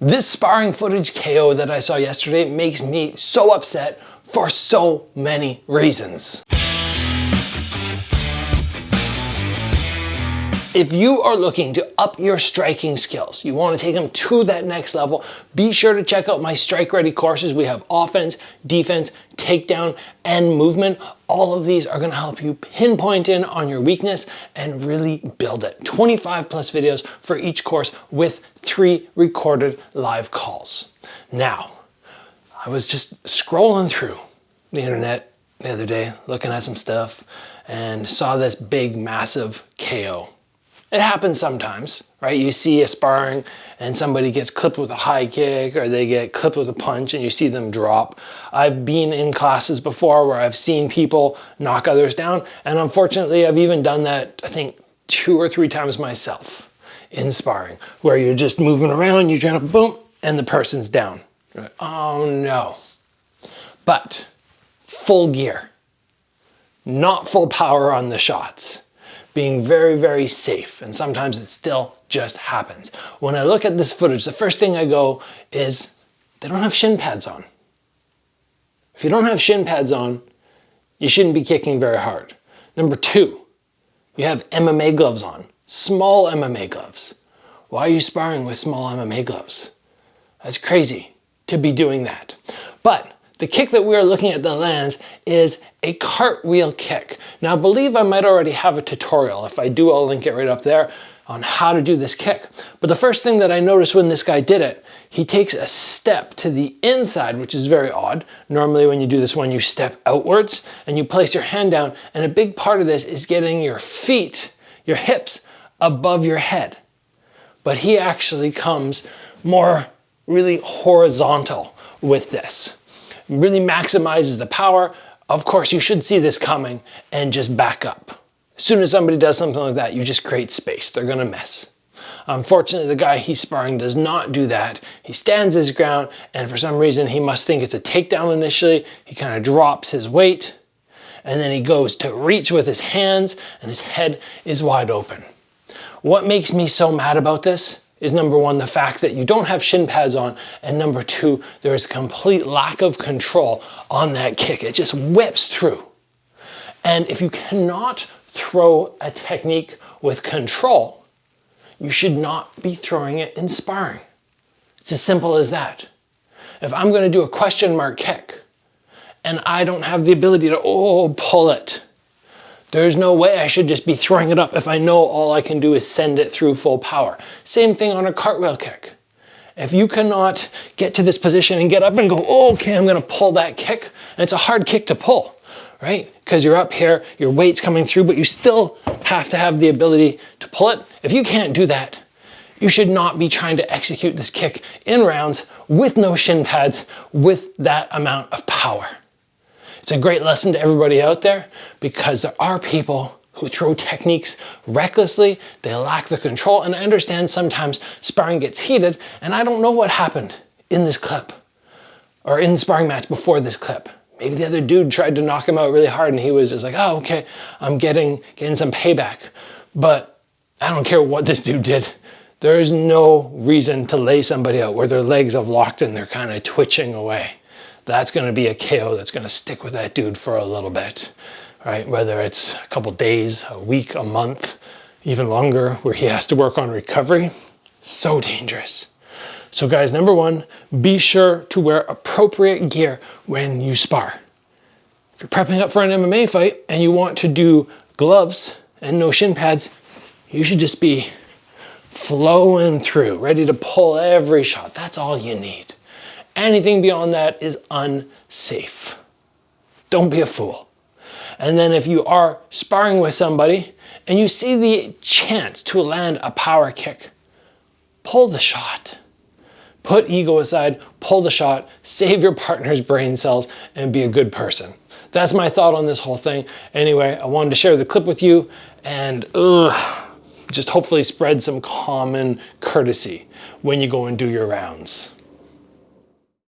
This sparring footage KO that I saw yesterday makes me so upset for so many reasons. If you are looking to up your striking skills, you want to take them to that next level, be sure to check out my Strike Ready courses. We have offense, defense, takedown, and movement. All of these are going to help you pinpoint in on your weakness and really build it. 25 plus videos for each course with 3 recorded live calls. Now, I was just scrolling through the internet the other day, looking at some stuff, and saw this big, massive KO. It happens sometimes, right? You see a sparring and somebody gets clipped with a high kick or they get clipped with a punch and you see them drop. I've been in classes before where I've seen people knock others down, and unfortunately I've even done that, I think, 2 or 3 times myself in sparring, where you're just moving around, you're trying to boom, and the person's down. You're like, oh no. But full gear, not full power on the shots. Being very, very safe, and sometimes it still just happens. When I look at this footage, the first thing I go is, they don't have shin pads on. If you don't have shin pads on, you shouldn't be kicking very hard. Number 2, you have MMA gloves on, small MMA gloves. Why are you sparring with small MMA gloves? That's crazy to be doing that. But the kick that we're looking at that lands is a cartwheel kick. Now I believe I might already have a tutorial. If I do, I'll link it right up there on how to do this kick. But the first thing that I noticed when this guy did it, he takes a step to the inside, which is very odd. Normally when you do this one, you step outwards and you place your hand down, and a big part of this is getting your feet, your hips, above your head. But he actually comes more really horizontal with this. Really maximizes the power. Of course, you should see this coming and just back up. As soon as somebody does something like that, you just create space. They're gonna miss. Unfortunately, the guy he's sparring does not do that. He stands his ground, and for some reason, he must think it's a takedown initially. He kind of drops his weight, and then he goes to reach with his hands, and his head is wide open. What makes me so mad about this is, number 1, the fact that you don't have shin pads on, and number 2, there's complete lack of control on that kick. It just whips through. And if you cannot throw a technique with control, you should not be throwing it in sparring. It's as simple as that. If I'm going to do a question mark kick and I don't have the ability to pull it, there's no way I should just be throwing it up if I know all I can do is send it through full power. Same thing on a cartwheel kick. If you cannot get to this position and get up and go, oh, okay, I'm gonna pull that kick, and it's a hard kick to pull, right? Because you're up here, your weight's coming through, but you still have to have the ability to pull it. If you can't do that, you should not be trying to execute this kick in rounds with no shin pads with that amount of power. It's a great lesson to everybody out there, because there are people who throw techniques recklessly, they lack the control, and I understand sometimes sparring gets heated, and I don't know what happened in this clip, or in the sparring match before this clip. Maybe the other dude tried to knock him out really hard and he was just like, oh, okay, I'm getting some payback. But I don't care what this dude did. There is no reason to lay somebody out where their legs have locked and they're kind of twitching away. That's going to be a KO that's going to stick with that dude for a little bit, right? Whether it's a couple days, a week, a month, even longer, where he has to work on recovery. So dangerous. So guys, number 1, be sure to wear appropriate gear when you spar. If you're prepping up for an MMA fight and you want to do gloves and no shin pads, you should just be flowing through, ready to pull every shot. That's all you need. Anything beyond that is unsafe. Don't be a fool. And then if you are sparring with somebody and you see the chance to land a power kick, pull the shot. Put ego aside, pull the shot, save your partner's brain cells, and be a good person. That's my thought on this whole thing. Anyway, I wanted to share the clip with you and just hopefully spread some common courtesy when you go and do your rounds.